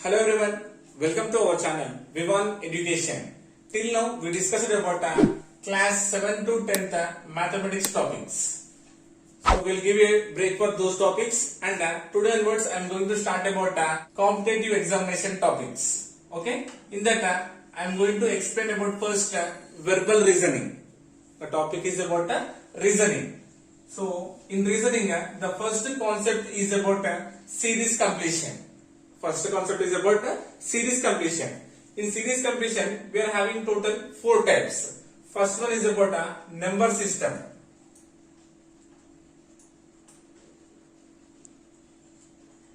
Hello everyone, welcome to our channel Vivan Education. Till now we discussed about class 7 to 10th mathematics topics. So we'll give you a break for those topics and today onwards I am going to start about competitive examination topics. Okay, in that I am going to explain about first verbal reasoning. The topic is about reasoning. So in reasoning the first concept is about series completion. First concept is about series completion. In series completion, we are having total 4 types. First one is about a number system.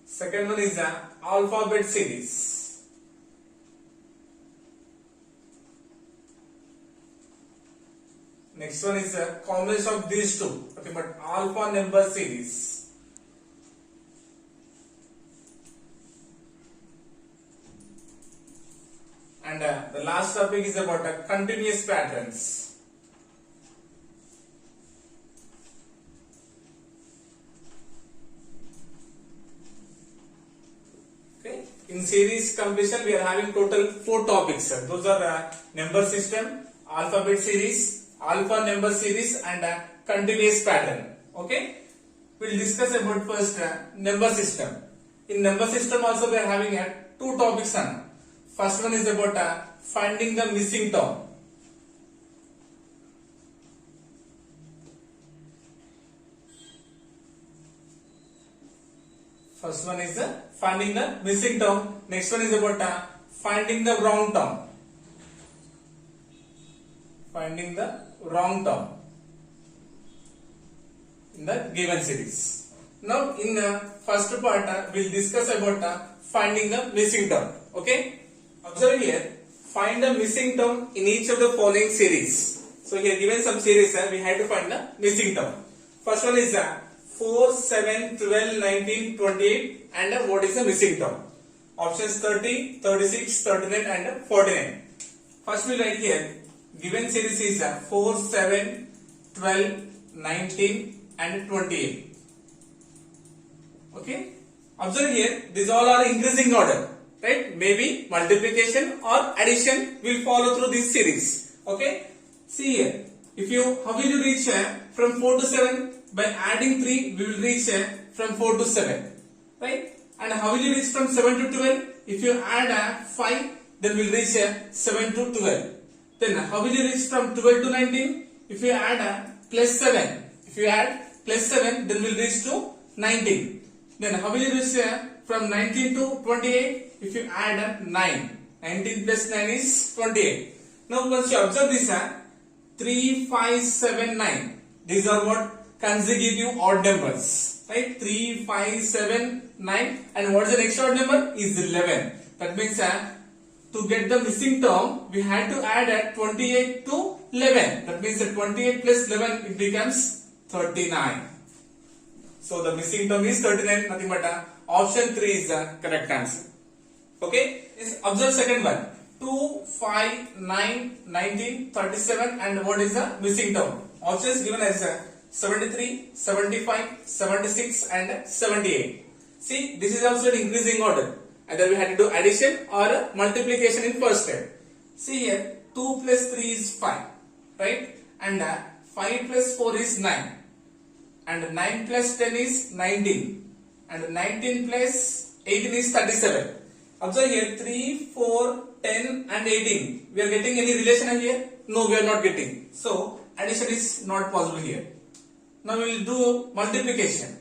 Second one is a alphabet series. Next one is a combination of these two, okay, but alpha number series. And the last topic is about continuous patterns. Okay. In series completion, we are having total 4 topics. Those are number system, alphabet series, alpha number series, and continuous pattern. Okay. We will discuss about first number system. In number system also we are having 2 topics. First one is about finding the missing term. First one is finding the missing term. Next one is about finding the wrong term. Finding the wrong term in the given series. Now in the first part we will discuss about finding the missing term. Okay. Observe here, find the missing term in each of the following series. So here given some series we had to find the missing term. First one is 4, 7, 12, 19, 28 and what is the missing term? Options 30, 36, 39 and 49. First we write here, given series is 4, 7, 12, 19 and 28. Okay. Observe here, these all are increasing order. Right? Maybe multiplication or addition will follow through this series. Okay? See here. How will you reach from 4 to 7? By adding 3, we will reach from 4 to 7. Right? And how will you reach from 7 to 12? If you add 5, then we will reach 7 to 12. Then how will you reach from 12 to 19? If you add plus 7. If you add plus 7, then we will reach to 19. Then how will you reach from 19 to 28? If you add 9, 19 plus 9 is 28. Now once you observe this, 3, 5, 7, 9. These are what? Consecutive odd numbers. Right? 3, 5, 7, 9. And what is the next odd number? Is 11. That means to get the missing term, we had to add 28 to 11. That means 28 plus 11, it becomes 39. So the missing term is 39, nothing but option 3 is the correct answer. Okay, observe second one. 2, 5, 9, 19, 37 and what is the missing term? Options given as 73, 75, 76 and 78. See, this is also an increasing order. Either we had to do addition or multiplication in first step. See here, 2 plus 3 is 5, right? And 5 plus 4 is 9. And 9 plus 10 is 19. And 19 plus 18 is 37. Observe here 3, 4, 10 and 18. We are getting any relation here? No, we are not getting. So addition is not possible here. Now we will do multiplication.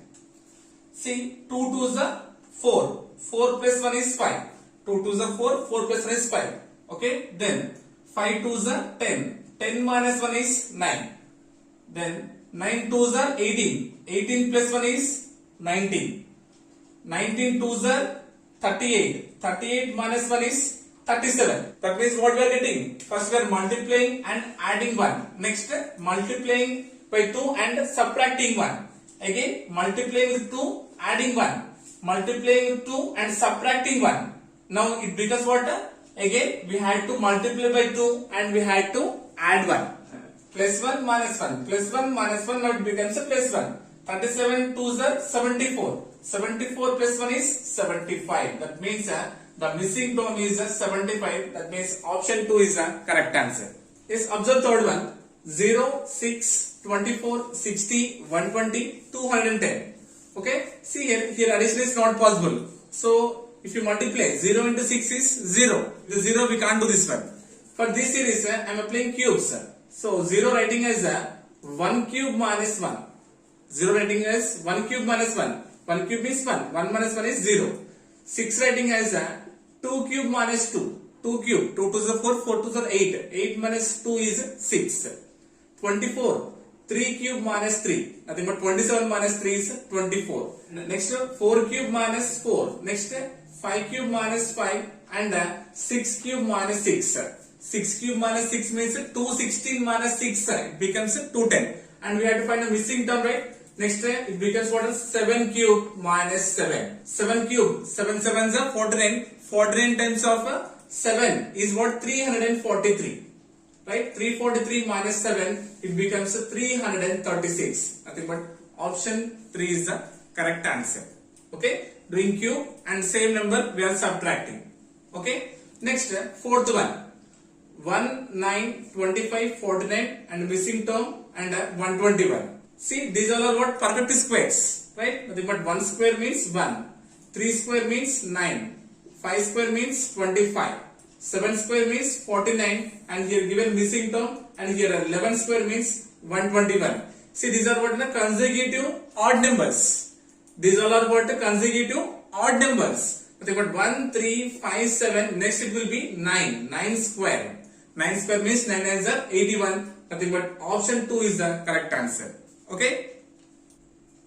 See 2 2s are 4. 4 plus 1 is 5. 2 2s are 4. 4 plus 1 is 5. Okay. Then 5 2s are 10. 10 minus 1 is 9. Then 9 2s are 18. 18 plus 1 is 19. 19 2s are 38. 38 minus 1 is 37. That means what we are getting? First we are multiplying and adding 1. Next multiplying by 2 and subtracting 1. Again multiplying with 2, adding 1. Multiplying with 2 and subtracting 1. Now it becomes what? Again we had to multiply by 2 and we had to add 1. Plus 1 minus 1. Plus 1 minus 1, now it becomes a plus 1. 37 2s are 74. 74 plus 1 is 75. That means The missing term is 75. That means option 2 is the correct answer. Yes, observe third one. 0, 6, 24, 60, 120, 210. Okay. See here addition is not possible. So if you multiply 0 into 6 is 0. The 0 we can't do this one. For this series I am applying cubes. So 0 writing as 1 cube minus 1. 0 writing as 1 cube minus 1. 1 cube is 1. 1 minus 1 is 0. 6 writing as 2 cube minus 2. 2 cube. 2 to the 4. 4 to the 8. 8 minus 2 is 6. 24. 3 cube minus 3. Nothing but 27 minus 3 is 24. Next 4 cube minus 4. Next 5 cube minus 5. And 6 cube minus 6. 6 cube minus 6 means 216 minus 6. It becomes 210. And we have to find a missing term, right? Next it becomes what is 7 cube minus 7. 7 cube. 7 sevens are 49. 49 times of 7 is what? 343. Right? 343 minus 7, it becomes 336. Nothing but option 3 is the correct answer. Okay? Doing cube and same number we are subtracting. Okay? Next, fourth one. 1, 9, 25, 49 and missing term and 121. See, these all are what? Perfect squares. Right? Nothing but 1 square means 1. 3 square means 9. 5 square means 25. 7 square means 49 and here given missing term and here 11 square means 121. See, these are what? The consecutive odd numbers. These all are what? Consecutive odd numbers. Nothing but 1, 3, 5, 7. Next it will be 9. 9 square. 9 square means 9 nines are 81. Nothing but option 2 is the correct answer. Okay?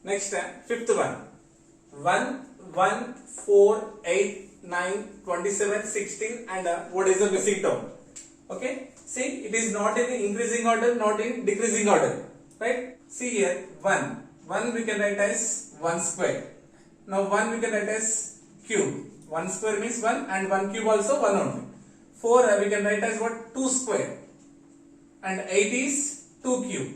Next, fifth one. 1, 1, 4, 8, 9, 27, 16 and what is the missing term? Okay? See, it is not in increasing order, not in decreasing order. Right? See here, 1. 1 we can write as 1 square. Now 1 we can write as cube. 1 square means 1 and 1 cube also 1 only. 4 we can write as what? 2 square. And 8 is 2 cube.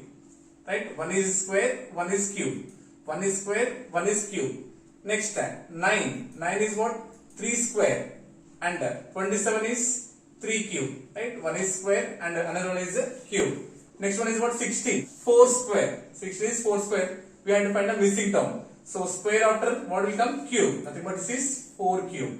Right? 1 is square, 1 is cube. 1 is square, 1 is cube. Next 9. 9 is what? 3 square and 27 is 3 cube, right? 1 is square and another one is cube. Next one is what? 16. 4 square. 16 is 4 square. We have to find a missing term. So square after what will come? Cube. Nothing but this is 4 cube.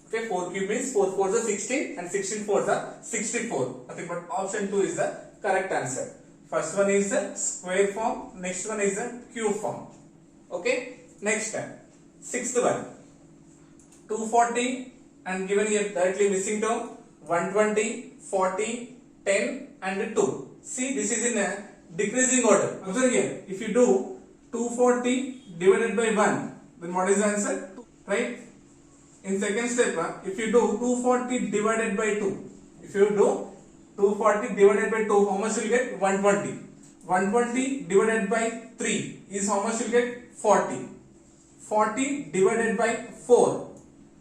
Okay, 4 cube means 4 4s are 16 and 16 4s are 64. Nothing but option 2 is the correct answer. First one is the square form. Next one is the cube form. Okay. Next, sixth one. 240 and given here directly missing term 120, 40, 10 and 2. See, this is in a decreasing order. Observe here, if you do 240 divided by 1, then what is the answer? Right? In second step, if you do 240 divided by 2, if you do 240 divided by 2, how much you will get? 120. 120 divided by 3 is how much you will get? 40. 40 divided by 4.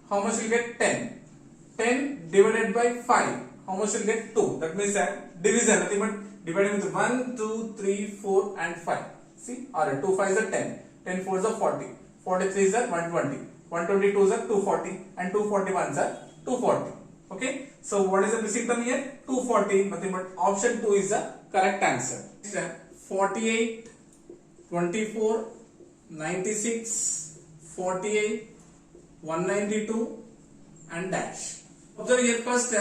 How much will get? 10. 10 divided by 5. How much will get? 2. That means division. Nothing but dividing with 1, 2, 3, 4 and 5. See? Or 2 5s are 10. 10 4s are 40. 43s are 120. 122s are 240. And 241s are 240. Okay? So what is the missing term here? 240. Nothing but option 2 is the correct answer. 48, 24, 96, 48, 192 and dash. Observe here first,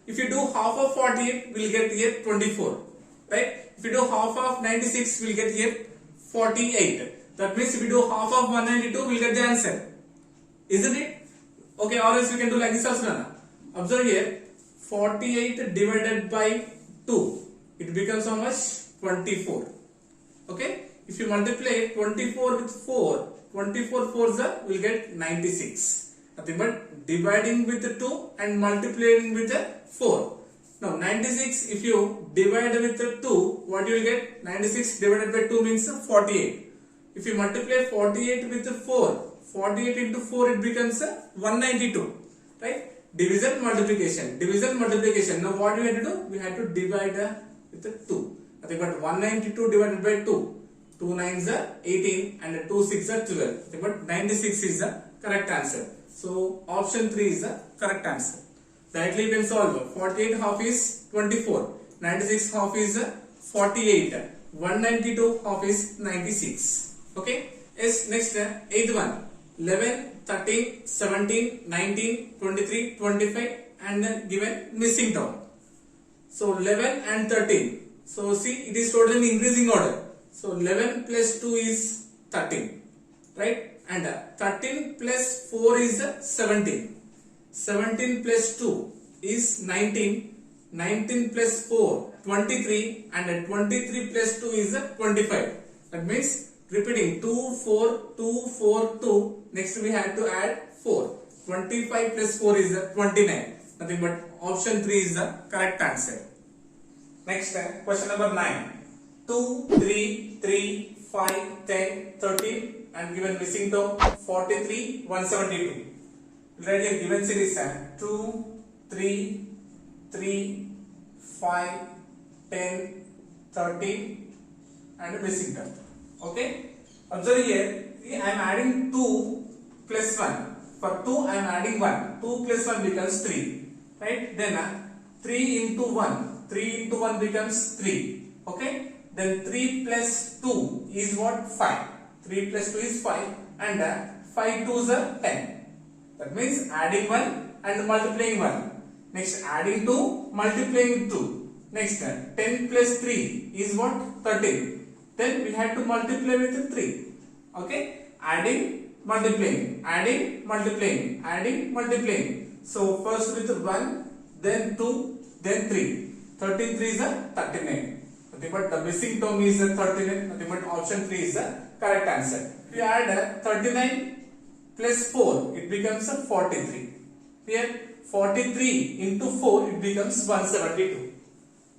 if you do half of 48, we will get here 24. Right? If you do half of 96, we will get here 48. That means if you do half of 192, we will get the answer. Isn't it? Okay, or else we can do like this also. Observe here, 48 divided by 2. It becomes how much? 24. Okay? If you multiply 24 with 4, 24 4s are, we will get 96. Nothing but dividing with the 2 and multiplying with the 4. Now 96, if you divide with the 2, what you will get? 96 divided by 2 means 48. If you multiply 48 with the 4, 48 into 4 it becomes 192. Right? Division, multiplication. Division, multiplication. Now what we have to do? We have to divide with the 2. Nothing but 192 divided by 2. 2 9s are 18 and 2 6 are 12. But 96 is the correct answer. So option 3 is the correct answer. Directly you can solve. 48 half is 24. 96 half is 48. 192 half is 96. Okay. Yes, next, 8th one. 11, 13, 17, 19, 23, 25 and given missing term. So 11 and 13. So see, it is totally increasing order. So 11 plus 2 is 13. Right? And 13 plus 4 is 17. 17 plus 2 is 19. 19 plus 4, 23 and 23 plus 2 is 25. That means repeating 2, 4, 2, 4, 2. Next we have to add 4. 25 plus 4 is 29. Nothing but option 3 is the correct answer. Next, question number 9. 2, 3, 3, 5, 10, 13 and given missing term 43, 172. Write here given series 2, 3, 3, 5, 10, 13 and missing term. Okay. Observe here, I am adding 2 plus 1. For 2 I am adding 1. 2 plus 1 becomes 3. Right. Then 3 into 1. 3 into 1 becomes 3. Okay. Then 3 plus 2 is what? 5. 3 plus 2 is 5 and 5 2s are 10. That means adding 1 and multiplying 1. Next adding 2, multiplying 2. Next 10 plus 3 is what? 13. Then we have to multiply with 3. Okay. Adding, multiplying, adding, multiplying, adding, multiplying. So first with 1, then 2, then 3. 13 3 is 39. Nothing but the missing term is 39. Nothing but option 3 is the correct answer. If you add 39 plus 4, it becomes 43. Here 43 into 4, it becomes 172.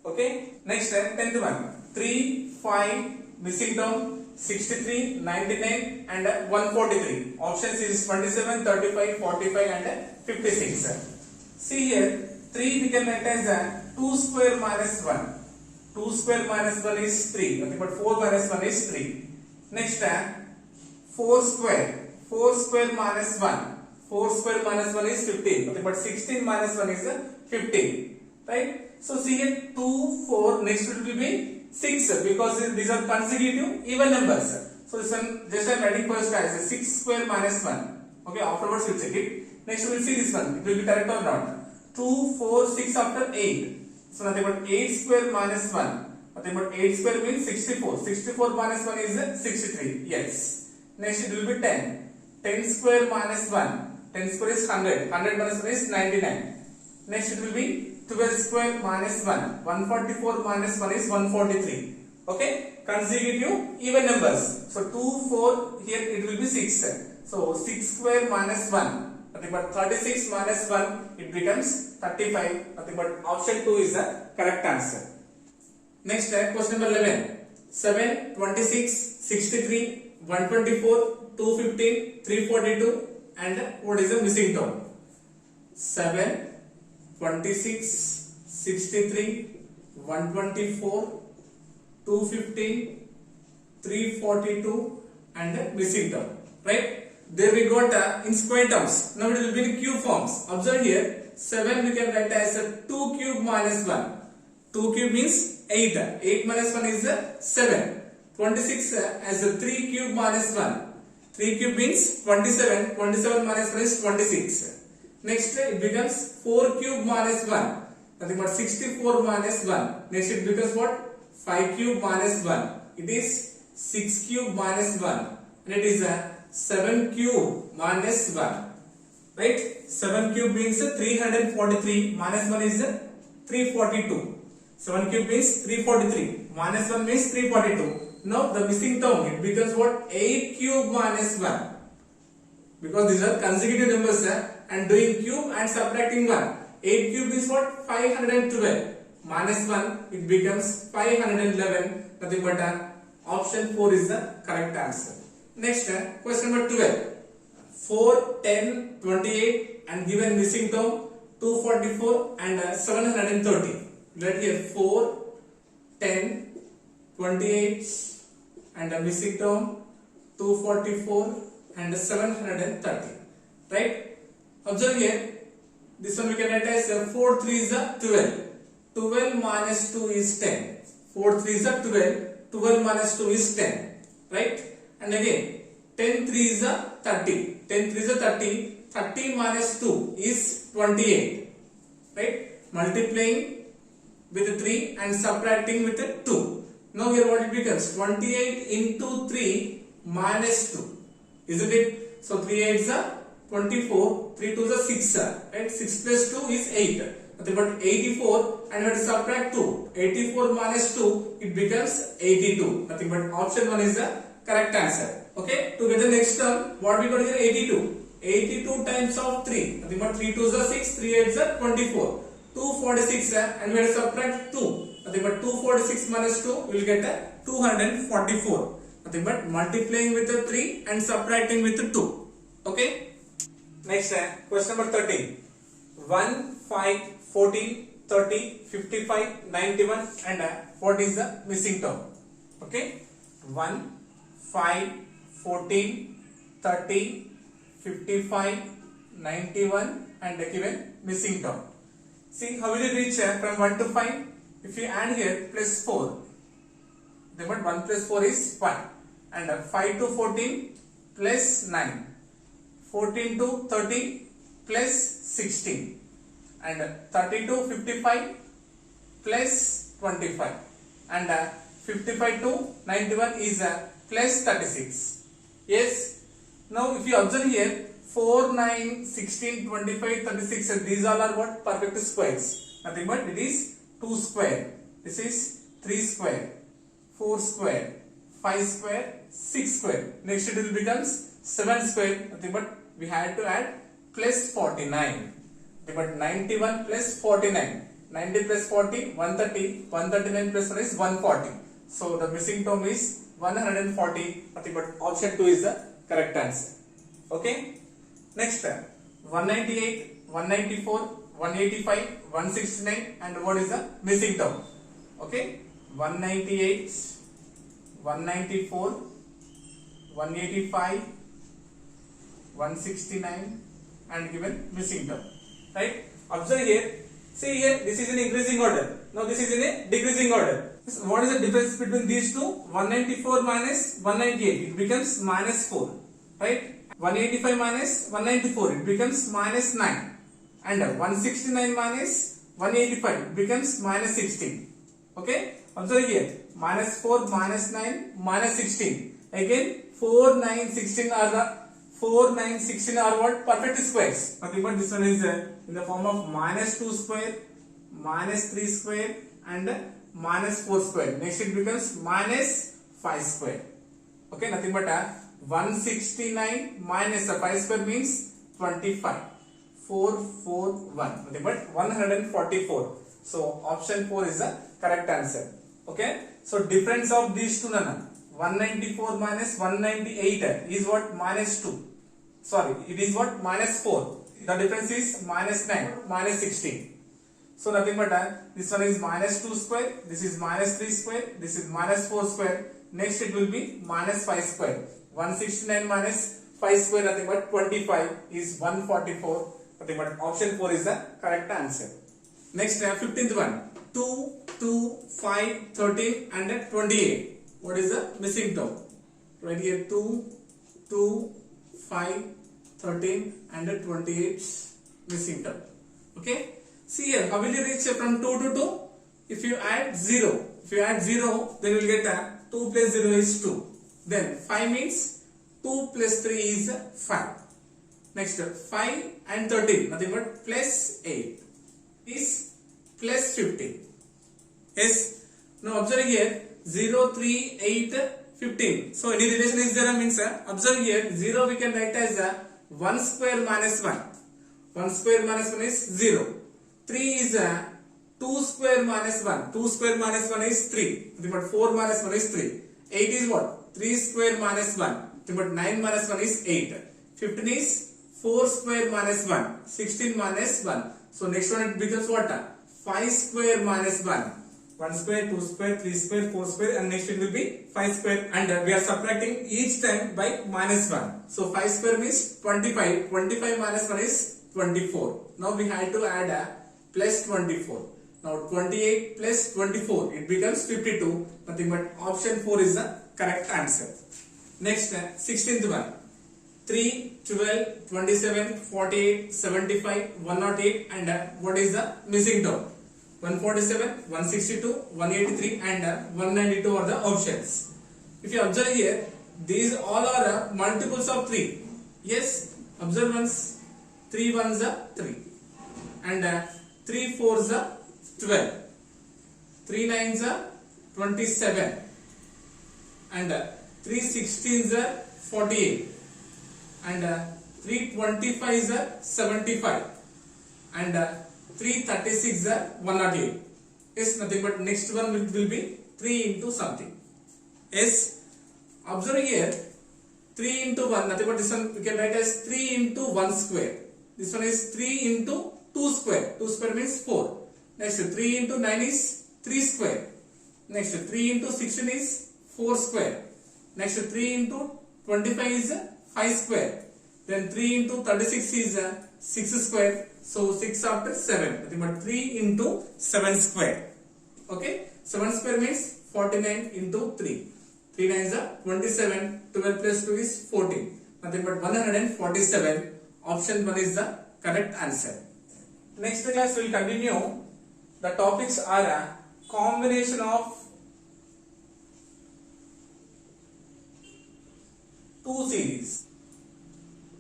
Okay. Next 10th one. 3, 5, missing term 63, 99 and 143. Options is 27, 35, 45 and 56. See here 3 we can write as 2 square minus 1. 2 square minus 1 is 3. Nothing but 4 minus 1 is 3. Next 4 square. 4 square minus 1. 4 square minus 1 is 15. Nothing but 16 minus 1 is 15. Right? So see here 2, 4. Next it will be 6 because these are consecutive even numbers. So this one just I am writing first as 6 square minus 1. Okay, afterwards we will check it. Next we will see this one. It will be correct or not. 2, 4, 6 after 8. So nothing but 8 square minus 1. Nothing but 8 square means 64. 64 minus 1 is 63. Yes. Next it will be 10. 10 square minus 1. 10 square is 100. 100 minus 1 is 99. Next it will be 12 square minus 1. 144 minus 1 is 143. Okay. Consecutive even numbers. So 2, 4 here it will be 6. So 6 square minus 1. Nothing but 36 minus 1, it becomes 35. Nothing but option 2 is the correct answer. Next, question number 11. 7, 26, 63, 124, 215, 342 and what is the missing term? 7, 26, 63, 124, 215, 342 and missing term. Right? There we got in square terms. Now it will be in cube forms. Observe here 7 we can write as 2 cube minus 1. 2 cube means 8. 8 minus 1 is 7. 26 as 3 cube minus 1. 3 cube means 27. 27 minus 1 is 26. Next it becomes 4 cube minus 1. Nothing but 64 minus 1. Next it becomes what? 5 cube minus 1. It is 6 cube minus 1. And it is 7 cube minus 1. Right? 7 cube means 343 minus 1 is 342. 7 cube means 343 minus 1 means 342. Now the missing term, it becomes what? 8 cube minus 1. Because these are consecutive numbers and doing cube and subtracting 1. 8 cube is what? 512 minus 1, it becomes 511. Nothing but option 4 is the correct answer. Next, question number 12. 4, 10, 28 and given missing term 244 and 730. Let here 4, 10, 28 and a missing term 244 and 730. Right? Observe here. This one we can write as 4 3 is 12. 12 minus 2 is 10. 4 3 is 12. 12 minus 2 is 10. Right? And again 10 3 is 30. 10 3 is 30. 30 minus 2 is 28. Right? Multiplying with 3 and subtracting with 2. Now here what it becomes? 28 into 3 minus 2. Isn't it? So 3 8 is 24. 3 2 is 6. Right? 6 plus 2 is 8. Nothing but 84, and we have to subtract 2. 84 minus 2, it becomes 82. Nothing but option 1 is the correct answer. Okay? To get the next term, what we got here? 82. 82 times of 3. Nothing but 3 2 is 6. 3 8 is 24. 246, and we have to subtract 2. Nothing but 246 minus 2, we will get 244. Nothing but multiplying with 3 and subtracting with 2. Okay? Next, question number 13. 1, 5, 14, 30, 55, 91, and what is the missing term? Okay? 1, 5, 14, 30, 55, 91, and given missing term. See, how will you reach from 1 to 5? If you add here plus 4, then 1 plus 4 is 1, and 5 to 14 plus 9, 14 to 30 plus 16, and 30 to 55 plus 25, and 55 to 91 is plus 36. Yes. Now if you observe here, 4, 9, 16, 25, 36, and these all are what? Perfect squares. Nothing but it is 2 square. This is 3 square, 4 square, 5 square, 6 square. Next it will becomes 7 square. Nothing but we had to add plus 49. But 91 plus 49. 90 plus 40, 130. 139 plus 1 is 140. So the missing term is 140. Nothing but option 2 is the correct answer. Okay? Next, 198, 194, 185, 169, and what is the missing term? Okay? 198, 194, 185, 169, and given missing term. Right? Observe here. See here, this is in increasing order. Now this is in a decreasing order. So what is the difference between these two? 194 minus 198. It becomes minus 4. Right? 185 minus 194. It becomes minus 9. And 169 minus 185. It becomes minus 16. Okay? Observe here. Minus 4, minus 9, minus 16. Again, 4, 9, 16 are the 4, 9, 16 are what? Perfect squares. Nothing but this one is in the form of minus 2 square, minus 3 square, and minus 4 square. Next it becomes minus 5 square. Okay, nothing but 169 minus 5 square means 25. 441. Nothing but 144. So option 4 is the correct answer. Okay. So difference of these two, 194 minus 198 is what? Minus 2. Sorry, it is what? Minus 4. The difference is minus 9, minus 16. So nothing but this one is minus 2 square, this is minus 3 square, this is minus 4 square. Next it will be minus 5 square. 169 minus 5 square, nothing but 25 is 144. Nothing but option 4 is the correct answer. Next 15th one. 2, 2, 5, 13 and 28. What is the missing term? Right here 2, 2, 5, 13 and 28 missing term. Okay. See here, how will you reach from 2 to 2? If you add 0. If you add 0, then you will get 2 plus 0 is 2. Then 5 means 2 plus 3 is 5. Next 5 and 13, nothing but plus 8 is plus 15. Yes. Now observe here 0, 3, 8, 15. So any relation is there means observe here 0 we can write as 1 square minus 1. 1 square minus 1 is 0. 3 is 2 square minus 1. 2 square minus 1 is 3. But 4 minus 1 is 3. 8 is what? 3 square minus 1. But 9 minus 1 is 8. 15 is 4 square minus 1. 16 minus 1. So next one it becomes what? 5 square minus 1. 1 square, 2 square, 3 square, 4 square, and next it will be 5 square, and we are subtracting each time by minus 1. So 5 square means 25. 25 minus 1 is 24. Now we had to add a plus 24. Now 28 plus 24, it becomes 52. Nothing but option 4 is the correct answer. Next, 16th one. 3, 12, 27, 48, 75, 108 and what is the missing term? 147, 162, 183 and 192 are the options. If you observe here, these all are multiples of 3. Yes, observe once. 3 ones are 3 and 3 fours are 12. 3 nines are 27 and 3 16s are 48 and 3 25s are 75 and 3 36s are 108. Yes, nothing but next one will be 3 into something. Yes, observe here 3 into 1, nothing but this one we can write as 3 into 1 square. This one is 3 into 2 square. 2 square means 4. Next 3 into 9 is 3 square. Next 3 into 16 is 4 square. Next 3 into 25 is 5 square. Then 3 into 36 is 6 square. So 6 after 7. Nothing but 3 into 7 square. Okay. 7 square means 49 into 3. 3 nines are 27. 12 plus 2 is 14. Nothing but 147. Option 1 is the correct answer. Next class we will continue. The topics are a combination of two series.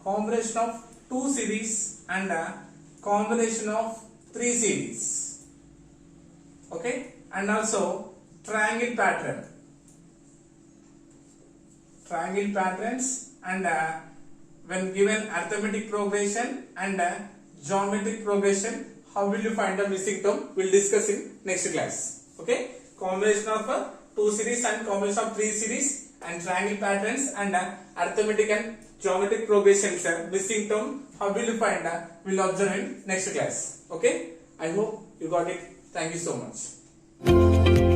Combination of two series and a combination of three series. Okay, and also triangle pattern. Triangle patterns and when given arithmetic progression and geometric progression, how will you find the missing term? We'll discuss in next class. Okay, combination of two series and combination of three series and triangle patterns and arithmetic and geometric progressions, missing term, how will you find? We'll observe in next class. Okay, I hope you got it. Thank you so much.